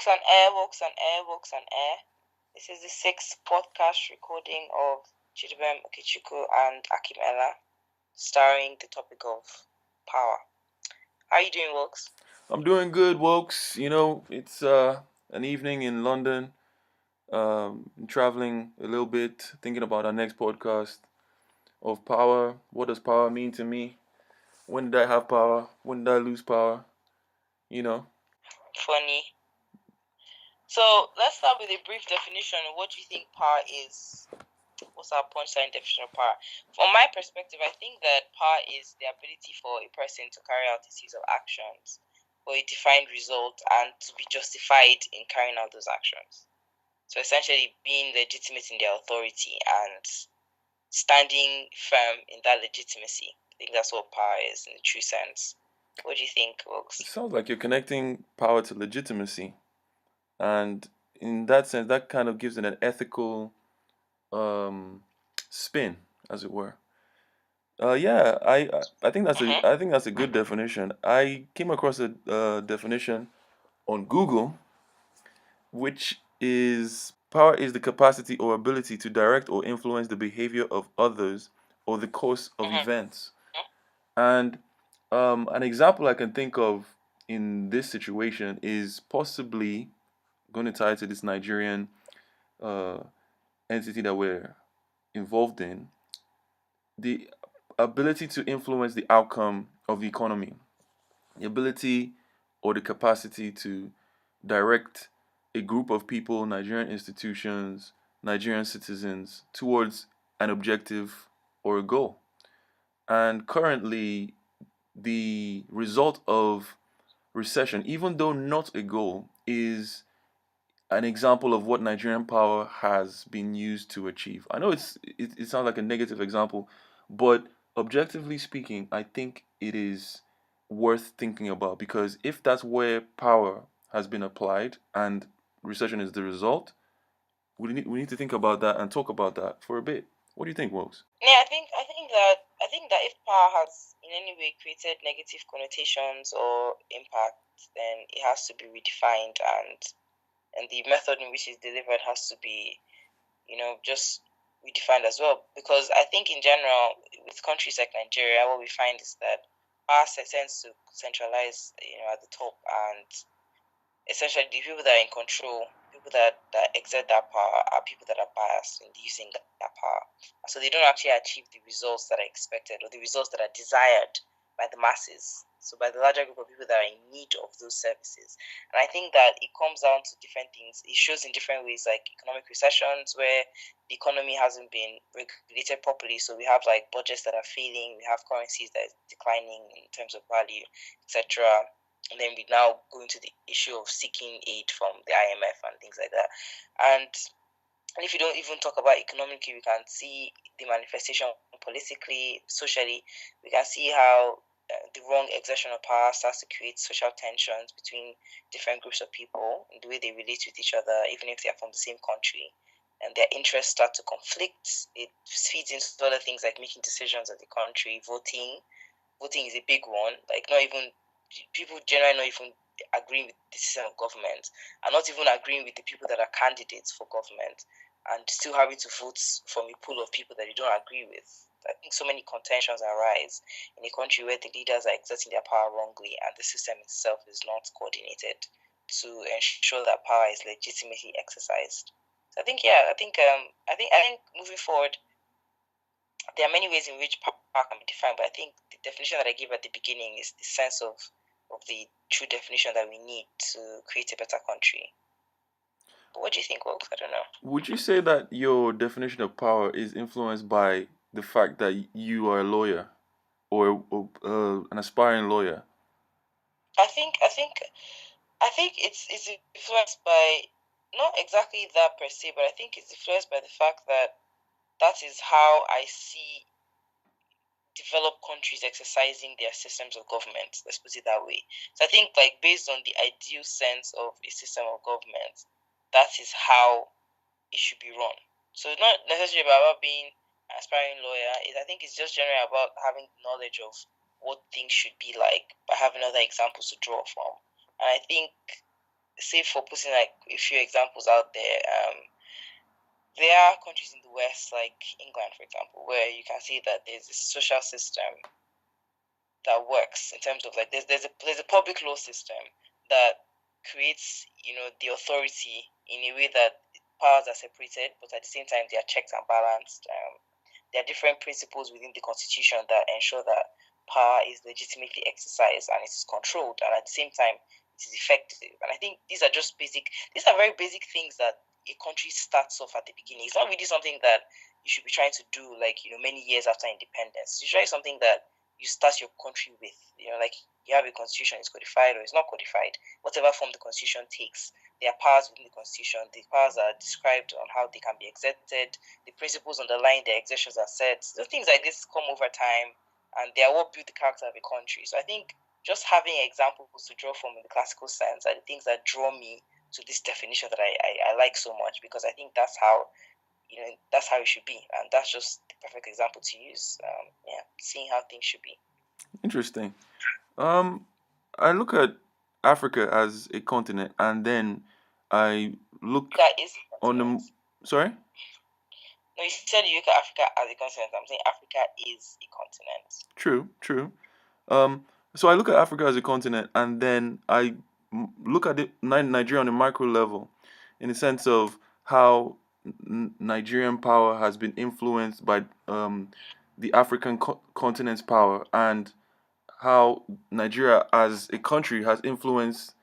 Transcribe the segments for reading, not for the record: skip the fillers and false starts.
Walks on air, walks on air, walks on air. This is the 6th podcast recording of Chidubem, Okechukwu, and Akim-Maria, starring the topic of power. How are you doing, Walks? I'm doing good, Wokes. It's an evening in London. Traveling a little bit, thinking about our next podcast of power. What does power mean to me? When did I have power? When did I lose power? Funny. So let's start with a brief definition. What do you think power is? What's our punchline definition of power? From my perspective, I think that power is the ability for a person to carry out a series of actions for a defined result and to be justified in carrying out those actions. So essentially being legitimate in their authority and standing firm in that legitimacy. I think that's what power is in the true sense. What do you think, folks? It sounds like you're connecting power to legitimacy. And in that sense, that kind of gives it an ethical spin, as it were. Yeah, I think that's a good definition. I came across a definition on Google, which is power is the capacity or ability to direct or influence the behavior of others or the course of events. And an example I can think of in this situation is possibly going to tie to this Nigerian uh, entity that we're involved in, the ability to influence the outcome of the economy, the ability or the capacity to direct a group of people, Nigerian institutions, Nigerian citizens towards an objective or a goal. And currently, the result of recession, even though not a goal, is an example of what Nigerian power has been used to achieve. I know it sounds like a negative example, but objectively speaking, I think it is worth thinking about because if that's where power has been applied and recession is the result, we need to think about that and talk about that for a bit. What do you think, Wokes? Yeah, I think that if power has in any way created negative connotations or impact, then it has to be redefined and the method in which it's delivered has to be, just redefined as well. Because I think in general, with countries like Nigeria, what we find is that power tends to centralize, at the top, and essentially the people that are in control, people that exert that power, are people that are biased in using that power. So they don't actually achieve the results that are expected or the results that are desired by the masses. So by the larger group of people that are in need of those services. And I think that it comes down to different things. It shows in different ways, like economic recessions where the economy hasn't been regulated properly. So we have like budgets that are failing, we have currencies that are declining in terms of value, etc. And then we now go into the issue of seeking aid from the IMF and things like that. And if you don't even talk about economically, we can see the manifestation politically, socially. We can see how the wrong exertion of power starts to create social tensions between different groups of people and the way they relate with each other, even if they are from the same country. And their interests start to conflict. It feeds into other things like making decisions of the country, voting. Voting is a big one. Like not even people generally not even agreeing with the system of government and not even agreeing with the people that are candidates for government and still having to vote from a pool of people that you don't agree with. I think so many contentions arise in a country where the leaders are exerting their power wrongly and the system itself is not coordinated to ensure that power is legitimately exercised. So I think moving forward, there are many ways in which power can be defined, but I think the definition that I gave at the beginning is the sense of the true definition that we need to create a better country. But what do you think, Wilkes? I don't know. Would you say that your definition of power is influenced by the fact that you are a lawyer or an aspiring lawyer? I think it's influenced by not exactly that per se, but I think it's influenced by the fact that that is how I see developed countries exercising their systems of government. Let's put it that way. So I think, like, based on the ideal sense of a system of government, that is how it should be run. So it's not necessarily about being an aspiring lawyer. I think it's just generally about having knowledge of what things should be like by having other examples to draw from. And I think say for putting like a few examples out there, there are countries in the West, like England, for example, where you can see that there's a social system that works in terms of like there's a public law system that creates the authority in a way that powers are separated, but at the same time they are checked and balanced. There are different principles within the constitution that ensure that power is legitimately exercised and it is controlled, and at the same time it is effective. And I think these are just basic. These are very basic things that a country starts off at the beginning. It's not really something that you should be trying to do like many years after independence. It's usually something that you start your country with. Like you have a constitution, it's codified or it's not codified, whatever form the constitution takes. There are powers within the constitution. The powers are described on how they can be exerted. The principles underlying their exertions are set. The things like this come over time, and they are what build the character of a country. So I think just having examples to draw from in the classical sense are the things that draw me to this definition that I like so much, because I think that's how that's how it should be, and that's just the perfect example to use. Seeing how things should be. Interesting. I look at Africa as a continent, and then I look That is on the. Sorry. No, you said you look at Africa as a continent. I'm saying Africa is a continent. True. True. So I look at Africa as a continent, and then I look at Nigeria on a micro level, in the sense of how Nigerian power has been influenced by the African continent's power, and how Nigeria as a country has influenced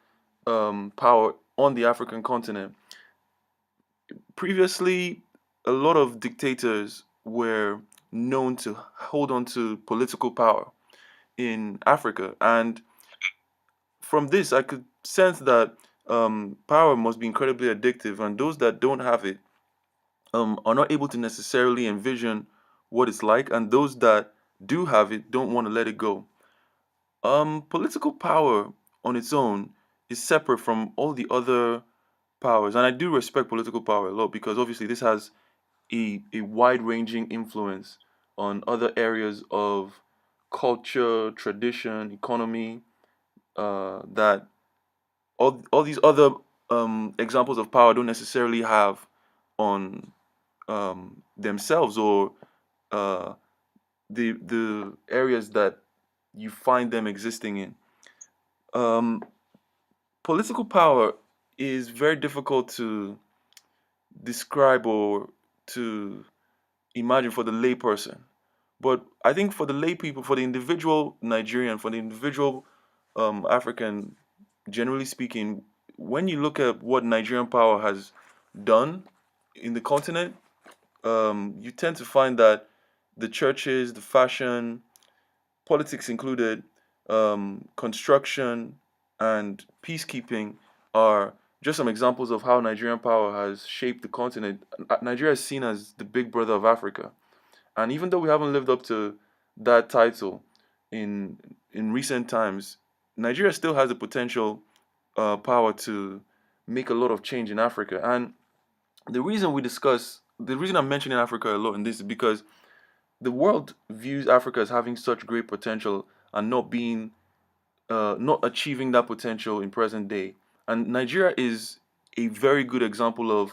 power on the African continent. Previously, a lot of dictators were known to hold on to political power in Africa, and from this, I could sense that power must be incredibly addictive, and those that don't have it are not able to necessarily envision what it's like, and those that do have it don't want to let it go. Political power on its own is separate from all the other powers, and I do respect political power a lot because obviously this has a wide-ranging influence on other areas of culture, tradition, economy, that all these other examples of power don't necessarily have on themselves, or uh, the areas that you find them existing in. Um, Political power is very difficult to describe or to imagine for the layperson. But I think for the lay people, for the individual Nigerian, for the individual African, generally speaking, when you look at what Nigerian power has done in the continent, you tend to find that the churches, the fashion, politics included, construction, and peacekeeping are just some examples of how Nigerian power has shaped the continent. Nigeria is seen as the big brother of Africa, and even though we haven't lived up to that title in recent times, Nigeria still has the potential power to make a lot of change in Africa. And the reason I'm mentioning Africa a lot in this is because the world views Africa as having such great potential and not achieving that potential in present day. And Nigeria is a very good example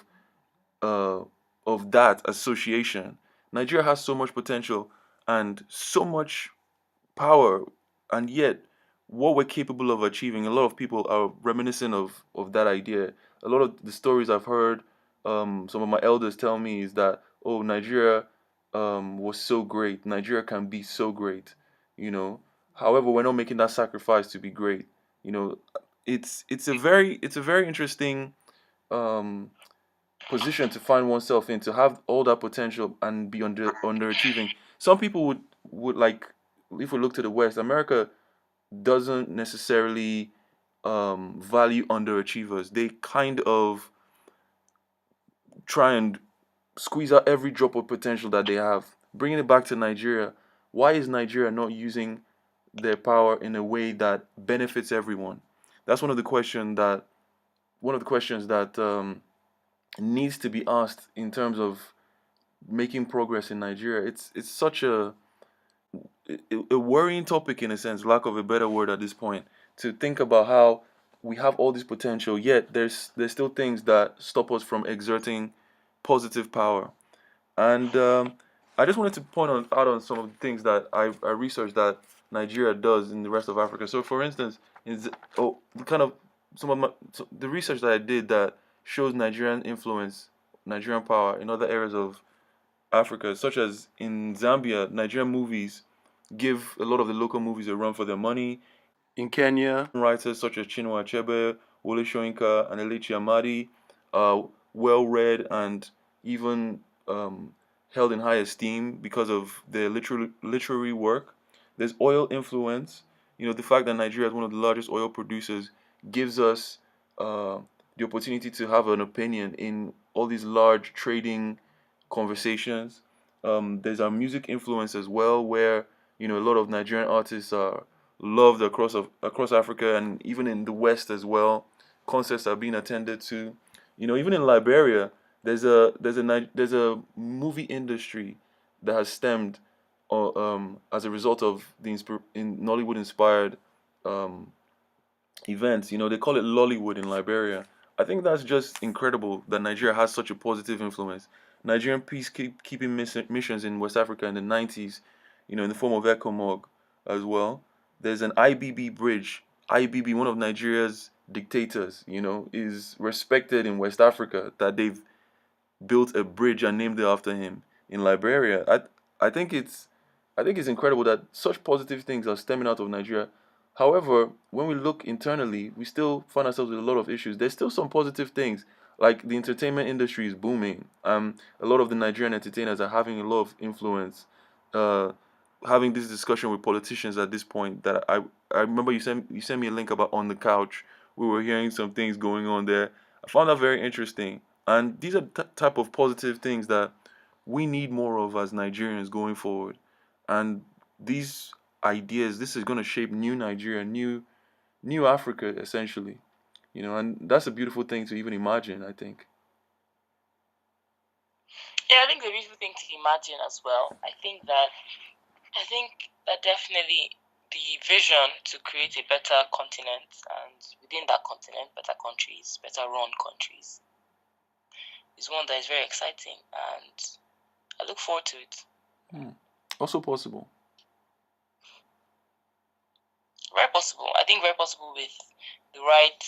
uh, of that association. Nigeria has so much potential and so much power, and yet what we're capable of achieving, a lot of people are reminiscent of that idea. A lot of the stories I've heard, some of my elders tell me is that, oh, Nigeria was so great. Nigeria can be so great, you know. However, we're not making that sacrifice to be great. You know, it's a very interesting um, position to find oneself in, to have all that potential and be underachieving. Some people would like, if we look to the West, America doesn't necessarily value underachievers. They kind of try and squeeze out every drop of potential that they have. Bringing it back to Nigeria, why is Nigeria not using their power in a way that benefits everyone? That's one of the questions that needs to be asked in terms of making progress in Nigeria. It's such a worrying topic, in a sense, lack of a better word at this point, to think about how we have all this potential, yet there's still things that stop us from exerting positive power. And I just wanted to out on some of the things that I researched that Nigeria does in the rest of Africa. So, for instance, is the kind of the research that I did that shows Nigerian influence, Nigerian power in other areas of Africa, such as in Zambia, Nigerian movies give a lot of the local movies a run for their money. In Kenya, writers such as Chinua Achebe, Wole Soyinka, and Elichi Amadi are well read and even held in high esteem because of their literary work. There's oil influence. The fact that Nigeria is one of the largest oil producers gives us uh, the opportunity to have an opinion in all these large trading conversations. There's our music influence as well, where a lot of Nigerian artists are loved across Africa and even in the West as well. Concerts are being attended to. Even in Liberia, there's a movie industry that has stemmed as a result of in Nollywood inspired um, events. They call it Lollywood in Liberia. I think that's just incredible that Nigeria has such a positive influence. Nigerian peacekeeping missions in West Africa in the 90s, in the form of ECOMOG as well. There's an IBB bridge. IBB, one of Nigeria's dictators, is respected in West Africa that they've built a bridge and named it after him in Liberia. I think it's incredible that such positive things are stemming out of Nigeria. However, when we look internally, we still find ourselves with a lot of issues. There's still some positive things, like the entertainment industry is booming. A lot of the Nigerian entertainers are having a lot of influence. Uh, Having this discussion with politicians at this point, that I remember you sent me a link about on the couch. We were hearing some things going on there. I found that very interesting, and these are type of positive things that we need more of as Nigerians going forward. And these ideas, this is going to shape new Nigeria, new Africa, essentially. And that's a beautiful thing to even imagine, I think. Yeah, I think the beautiful thing to imagine as well. I think that definitely the vision to create a better continent, and within that continent, better countries, better run countries, is one that is very exciting, and I look forward to it. Also possible. Very possible. I think very possible with the right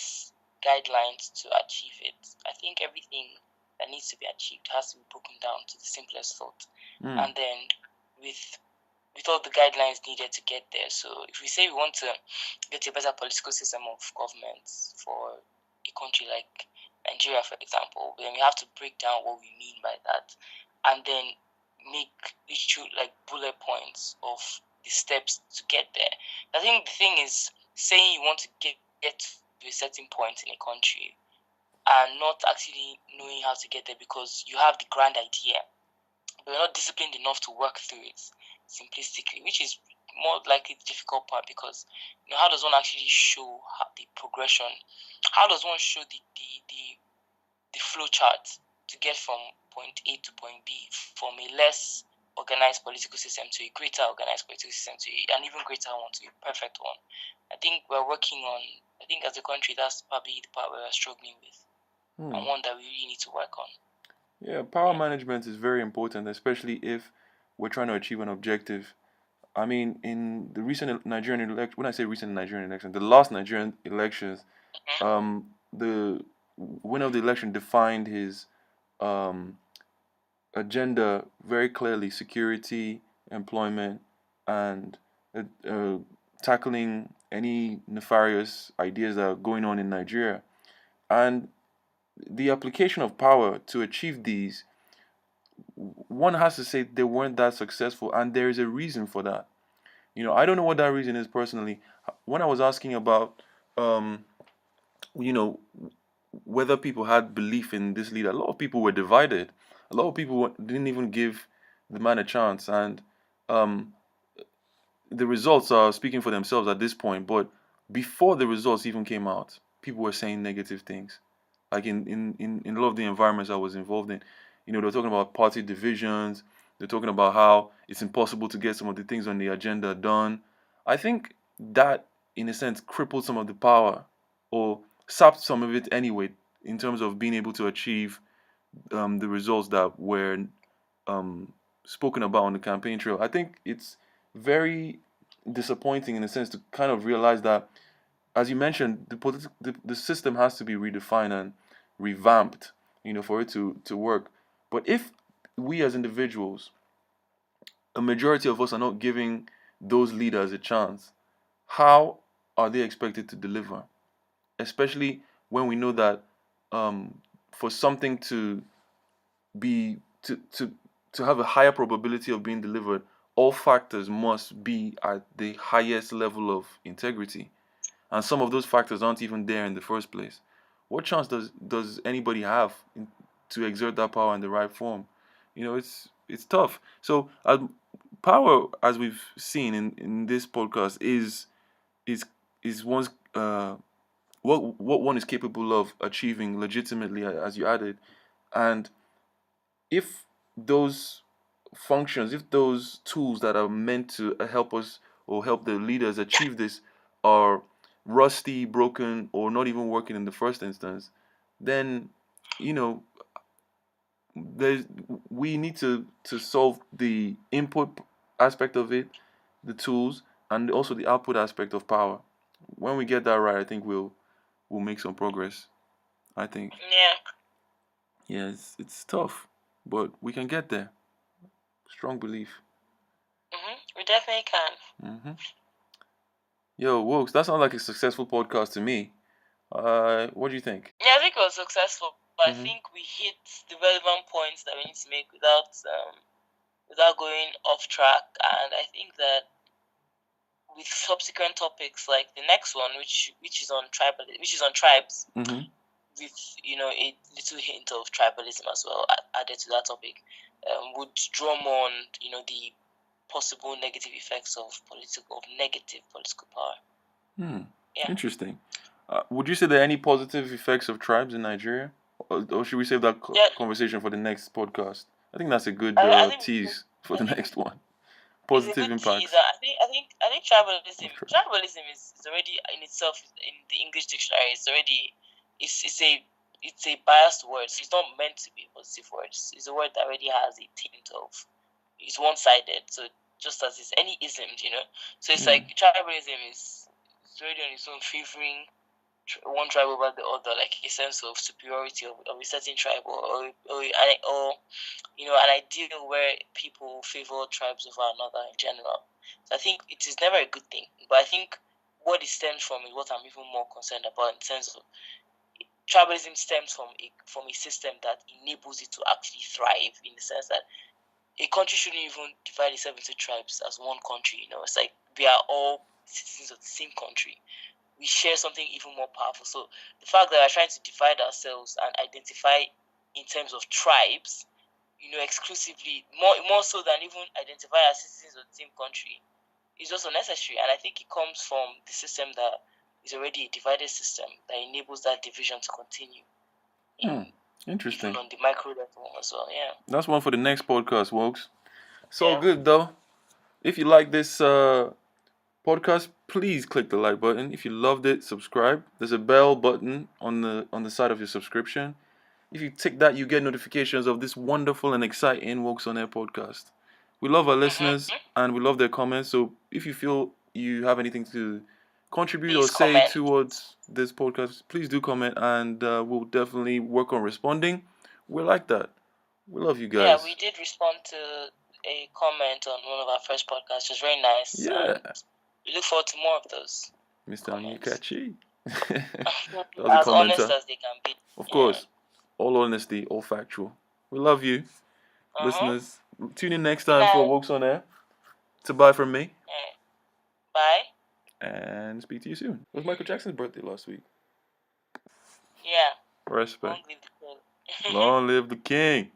guidelines to achieve it. I think everything that needs to be achieved has to be broken down to the simplest thought, and then with all the guidelines needed to get there. So if we say we want to get a better political system of governments for a country like Nigeria, for example, then we have to break down what we mean by that, and then make each like bullet points of the steps to get there. I think the thing is saying you want to get to a certain point in a country and not actually knowing how to get there because you have the grand idea, but you're not disciplined enough to work through it simplistically, which is more likely the difficult part because how does one actually show the progression? How does one show the flow chart to get from point A to point B, from a less organized political system to a greater organized political system to an even greater one, to a perfect one? I think we're working on, I think as a country, that's probably the part we're struggling with, and one that we really need to work on. Yeah, power management is very important, especially if we're trying to achieve an objective. I mean, in the recent Nigerian election, when I say recent Nigerian election, the last Nigerian elections, the winner of the election defined his um, agenda very clearly: security, employment, and tackling any nefarious ideas that are going on in Nigeria. And the application of power to achieve these, one has to say they weren't that successful, and there is a reason for that. I don't know what that reason is personally. When I was asking about, um, you know, whether people had belief in this leader, a lot of people were divided. A lot of people didn't even give the man a chance, and um, the results are speaking for themselves at this point. But before the results even came out, people were saying negative things. Like in a lot of the environments I was involved in, they're talking about party divisions. They're talking about how it's impossible to get some of the things on the agenda done. I think that, in a sense, crippled some of the power, or sapped some of it anyway in terms of being able to achieve the results that were um, spoken about on the campaign trail. I think it's very disappointing in a sense to kind of realize that, as you mentioned, the system has to be redefined and revamped, for it to work. But if we as individuals, a majority of us are not giving those leaders a chance, how are they expected to deliver? Especially when we know that for something to be to have a higher probability of being delivered, all factors must be at the highest level of integrity, and some of those factors aren't even there in the first place. What chance does anybody have to exert that power in the right form? It's tough. So power, as we've seen in this podcast, is is one's what one is capable of achieving legitimately, as you added. And if those functions, if those tools that are meant to help us or help the leaders achieve this are rusty, broken, or not even working in the first instance, then you know there's we need to solve the input aspect of it, the tools, and also the output aspect of power. When we get that right, I think we'll make some progress. I think. Yeah. Yeah, it's tough, but we can get there. Strong belief. We definitely can. Mm-hmm. Yo, Wokes, that sounds like a successful podcast to me. What do you think? Yeah, I think it was successful, but I Mm-hmm. think we hit the relevant points that we need to make without going off track. And I think that with subsequent topics like the next one, which is on tribes, Mm-hmm. with a little hint of tribalism as well added to that topic, would draw more on the possible negative effects of negative political power. Yeah. Interesting. Would you say there are any positive effects of tribes in Nigeria, or should we save that Yeah. conversation for the next podcast? I think that's a good I think tease for the next one. it's a Positive good impacts. teaser. I think tribalism is already in itself in the English dictionary. It's a biased word. So it's not meant to be a positive word. It's a word that already has a tint of it's one sided. So just as it's any ism, So it's like tribalism is already on its own favoring one tribe over the other, like a sense of superiority of a certain tribe, or an ideal where people favor tribes over another in general. So I think it is never a good thing. But I think what it stems from is what I'm even more concerned about in terms of tribalism stems from a system that enables it to actually thrive, in the sense that a country shouldn't even divide itself into tribes as one country. It's like we are all citizens of the same country. We share something even more powerful. So the fact that we're trying to divide ourselves and identify in terms of tribes, exclusively, more so than even identify as citizens of the same country, is also necessary. And I think it comes from the system that is already a divided system that enables that division to continue. Interesting. Even on the micro level as well, yeah. That's one for the next podcast, Wokes. So Yeah. good though. If you like this podcast, please click the like button. If you loved it, subscribe. There's a bell button on the side of your subscription. If you tick that, you get notifications of this wonderful and exciting Wokes on Air podcast. We love our listeners and we love their comments. So if you feel you have anything to contribute Please or say comment towards this podcast, please do comment, and we'll definitely work on responding. We're like that. We love you guys. Yeah, we did respond to a comment on one of our first podcasts, which was very nice. Yeah. We look forward to more of those. Mr. Onyekachi. As honest as they can be. Of course. All honesty, all factual. We love you, listeners. Tune in next time for Wokes on Air. It's a bye from me. Bye. And speak to you soon. It was Michael Jackson's birthday last week. Yeah. Respect. Long live the king. Long live the king.